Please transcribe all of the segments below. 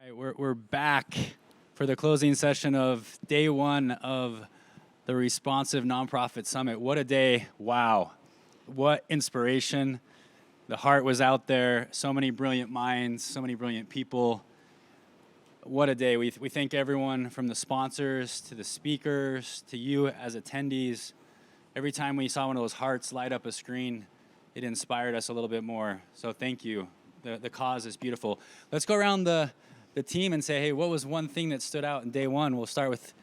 All right, we're back for the closing session of day one of the Responsive Nonprofit Summit. What a day. Wow. What inspiration. The heart was out there. So many brilliant minds, so many brilliant people. What a day. We thank everyone from the sponsors to the speakers to you as attendees. Every time we saw one of those hearts light up a screen, it inspired us a little bit more. So thank you. The cause is beautiful. Let's go around the team and say, hey, what was one thing that stood out in day one? We'll start with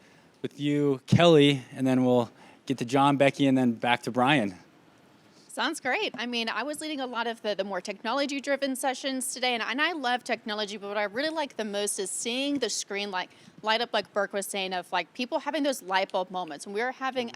you, Kelly, and then we'll get to John, Becky, and then back to Brian. Sounds great. I mean, I was leading a lot of the more technology-driven sessions today, and I love technology, but what I really like the most is seeing the screen light up, like Burke was saying, of like people having those light bulb moments. And we were having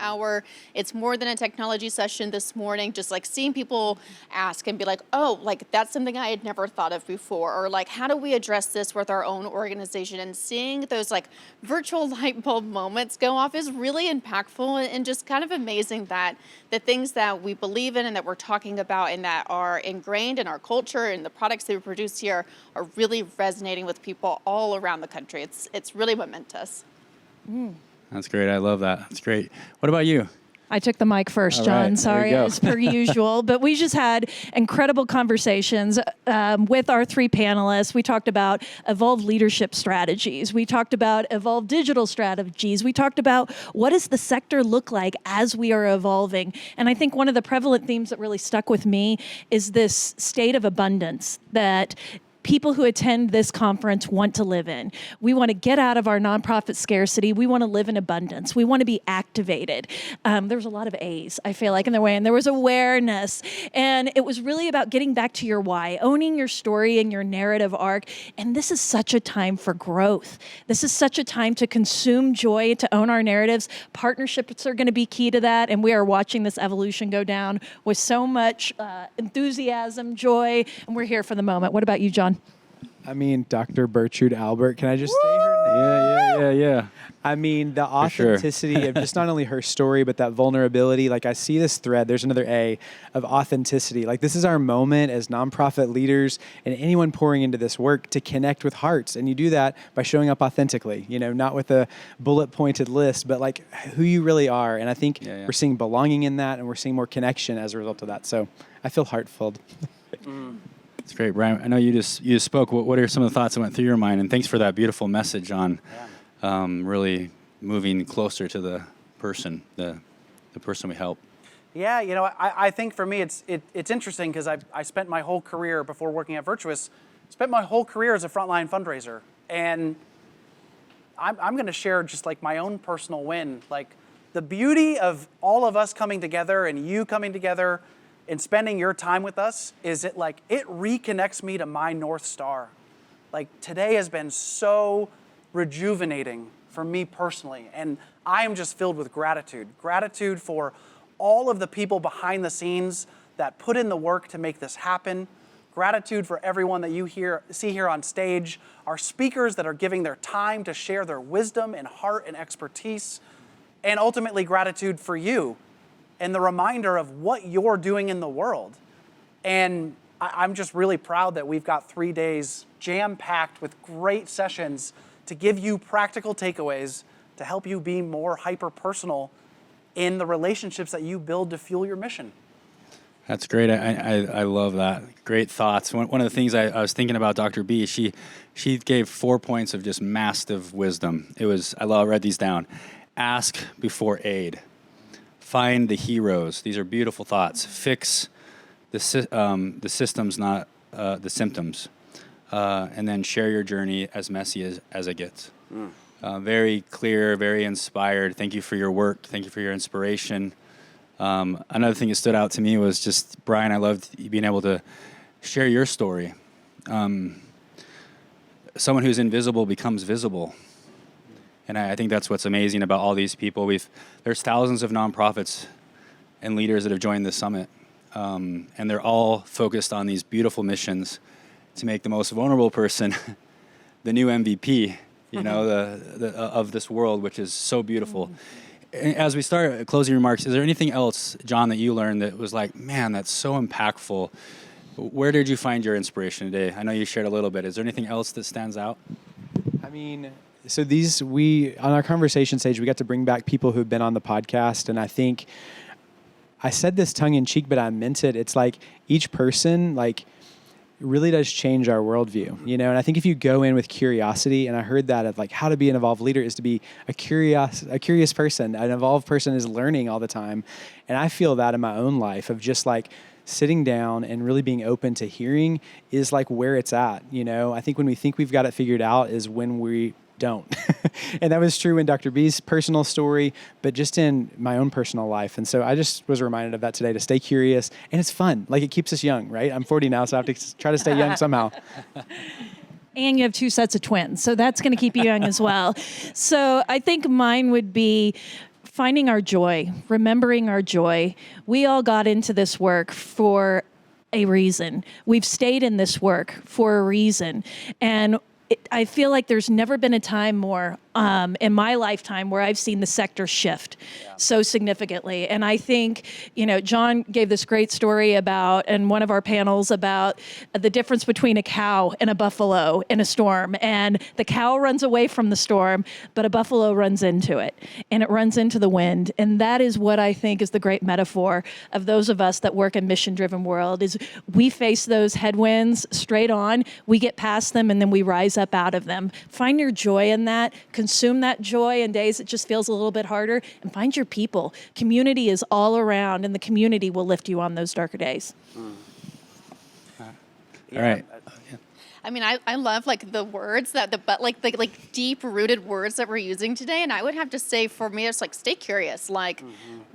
it's more than a technology session this morning, just like seeing people ask and be like, oh, like that's something I had never thought of before, or like, how do we address this with our own organization? And seeing those like virtual light bulb moments go off is really impactful and just kind of amazing that the things that we believe in and that we're talking about and that are ingrained in our culture and the products that we produce here are really resonating with people all around the country. It's really momentous. That's great. I love that. That's great. What about you? I took the mic first, All John. right, Sorry, as per usual. But we just had incredible conversations with our three panelists. We talked about evolved leadership strategies. We talked about evolved digital strategies. We talked about what does the sector look like as we are evolving. And I think one of the prevalent themes that really stuck with me is this state of abundance that people who attend this conference want to live in. We want to get out of our nonprofit scarcity. We want to live in abundance. We want to be activated. There was a lot of A's, I feel like, in the way, and there was awareness. And it was really about getting back to your why, owning your story and your narrative arc. And this is such a time for growth. This is such a time to consume joy, to own our narratives. Partnerships are going to be key to that. And we are watching this evolution go down with so much enthusiasm, joy, and we're here for the moment. What about you, John? I mean, Dr. Bertrude Albert. Can I just say her name? Yeah. I mean, the authenticity of just not only her story, but that vulnerability. Like, I see this thread, there's another A, of authenticity. Like, this is our moment as nonprofit leaders and anyone pouring into this work to connect with hearts. And you do that by showing up authentically, not with a bullet-pointed list, but like who you really are. And I think we're seeing belonging in that, and we're seeing more connection as a result of that. So I feel heart-filled. It's great, Brian. I know you just spoke. What are some of the thoughts that went through your mind? And thanks for that beautiful message on really moving closer to the person, the person we help. Yeah, I think for me it's interesting because I spent my whole career before working at Virtuous, spent my whole career as a frontline fundraiser, and I'm going to share just like my own personal win, like the beauty of all of us coming together and you coming together and spending your time with us is it reconnects me to my North Star. Like today has been so rejuvenating for me personally. And I am just filled with gratitude. Gratitude for all of the people behind the scenes that put in the work to make this happen. Gratitude for everyone that you see here on stage. Our speakers that are giving their time to share their wisdom and heart and expertise. And ultimately gratitude for you and the reminder of what you're doing in the world. And I'm just really proud that we've got 3 days jam-packed with great sessions to give you practical takeaways to help you be more hyper-personal in the relationships that you build to fuel your mission. That's great. I love that. Great thoughts. One of the things I was thinking about Dr. B, she gave 4 points of just massive wisdom. I read these down. Ask before aid. Find the heroes. These are beautiful thoughts. Fix the systems, not the symptoms. And then share your journey as messy as it gets. Very clear, very inspired. Thank you for your work. Thank you for your inspiration. Another thing that stood out to me was just, Brian, I loved being able to share your story. Someone who's invisible becomes visible. And I think that's what's amazing about all these people. There's thousands of nonprofits and leaders that have joined this summit. And they're all focused on these beautiful missions to make the most vulnerable person the new MVP, of this world, which is so beautiful. As we start closing remarks, is there anything else, John, that you learned that was like, man, that's so impactful? Where did you find your inspiration today? I know you shared a little bit. Is there anything else that stands out? mean, so on our conversation stage, we got to bring back people who've been on the podcast. And I think I said this tongue in cheek, but I meant it. It's like each person, like, really does change our worldview, you know? And I think if you go in with curiosity, and I heard that of like how to be an evolved leader is to be a curious person. An evolved person is learning all the time. And I feel that in my own life of just like sitting down and really being open to hearing is like where it's at, you know? I think when we think we've got it figured out is when we don't. And that was true in Dr. B's personal story, but just in my own personal life. And so I just was reminded of that today, to stay curious. And it's fun. Like, it keeps us young, right? I'm 40 now, so I have to try to stay young somehow. And you have 2 sets of twins, so that's going to keep you young as well. So I think mine would be finding our joy, remembering our joy. We all got into this work for a reason. We've stayed in this work for a reason. And I feel like there's never been a time more in my lifetime where I've seen the sector shift so significantly. And I think, you know, John gave this great story about, in one of our panels, about the difference between a cow and a buffalo in a storm. And the cow runs away from the storm, but a buffalo runs into it, and it runs into the wind. And that is what I think is the great metaphor of those of us that work in mission-driven world, is we face those headwinds straight on, we get past them, and then we rise up out of them. Find your joy in that. Consume that joy in days it just feels a little bit harder, and find your people. Community is all around, and the community will lift you on those darker days. All right. I mean, I love like the words like deep rooted words that we're using today. And I would have to say, for me, it's like, stay curious. Like,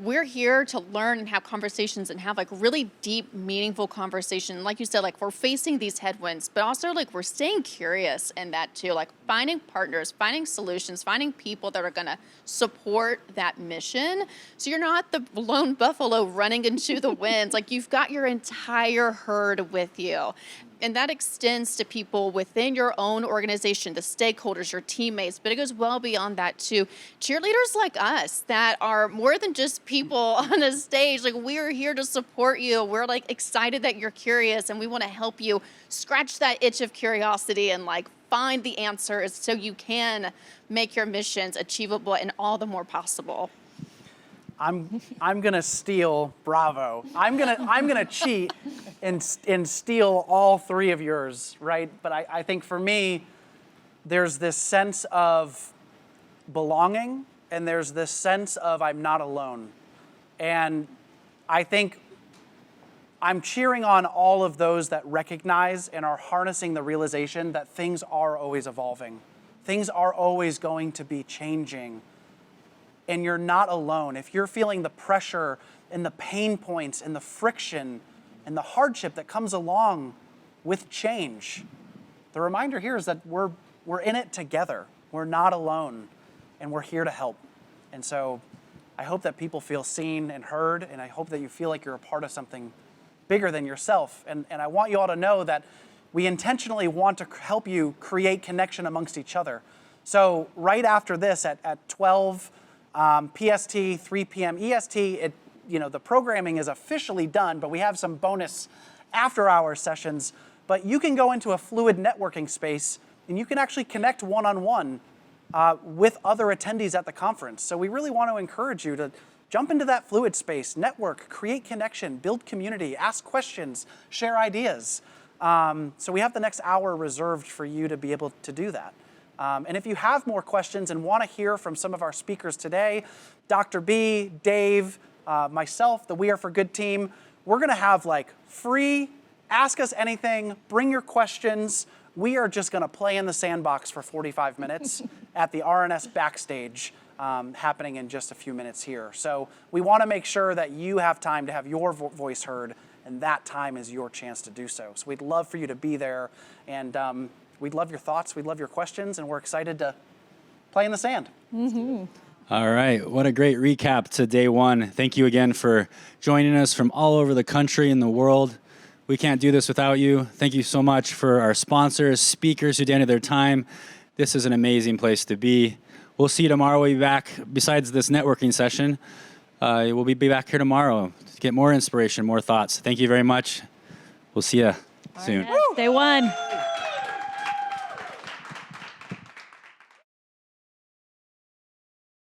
we're here to learn and have conversations and have like really deep, meaningful conversation. Like you said, like, we're facing these headwinds, but also like we're staying curious in that too. Like, finding partners, finding solutions, finding people that are going to support that mission. So you're not the lone buffalo running into the winds. Like, you've got your entire herd with you. And that extends to people within your own organization, the stakeholders, your teammates, but it goes well beyond that too. Cheerleaders like us that are more than just people on a stage, like, we are here to support you. We're like excited that you're curious, and we want to help you scratch that itch of curiosity and like find the answers so you can make your missions achievable and all the more possible. I'm gonna steal Bravo. I'm gonna cheat and steal all 3 of yours, right? But I think for me, there's this sense of belonging, and there's this sense of I'm not alone. And I think I'm cheering on all of those that recognize and are harnessing the realization that things are always evolving. Things are always going to be changing. And you're not alone. If you're feeling the pressure and the pain points and the friction and the hardship that comes along with change, the reminder here is that we're in it together. We're not alone, and we're here to help. And so I hope that people feel seen and heard, and I hope that you feel like you're a part of something bigger than yourself. And I want you all to know that we intentionally want to help you create connection amongst each other. So right after this at 12 PST, 3 p.m. EST, the programming is officially done, but we have some bonus after-hour sessions. But you can go into a fluid networking space, and you can actually connect one-on-one with other attendees at the conference. So we really want to encourage you to jump into that fluid space, network, create connection, build community, ask questions, share ideas. So we have the next hour reserved for you to be able to do that. And if you have more questions and want to hear from some of our speakers today, Dr. B, Dave, myself, the We Are for Good team, we're going to have like free, ask us anything, bring your questions. We are just going to play in the sandbox for 45 minutes at the RNS backstage, happening in just a few minutes here. So we want to make sure that you have time to have your voice heard, and that time is your chance to do so. So we'd love for you to be there, and we'd love your thoughts, we'd love your questions, and we're excited to play in the sand. Mm-hmm. All right, what a great recap to day 1. Thank you again for joining us from all over the country and the world. We can't do this without you. Thank you so much for our sponsors, speakers who donated their time. This is an amazing place to be. We'll see you tomorrow. We'll be back, besides this networking session, we'll be back here tomorrow to get more inspiration, more thoughts. Thank you very much. We'll see you soon. Day 1.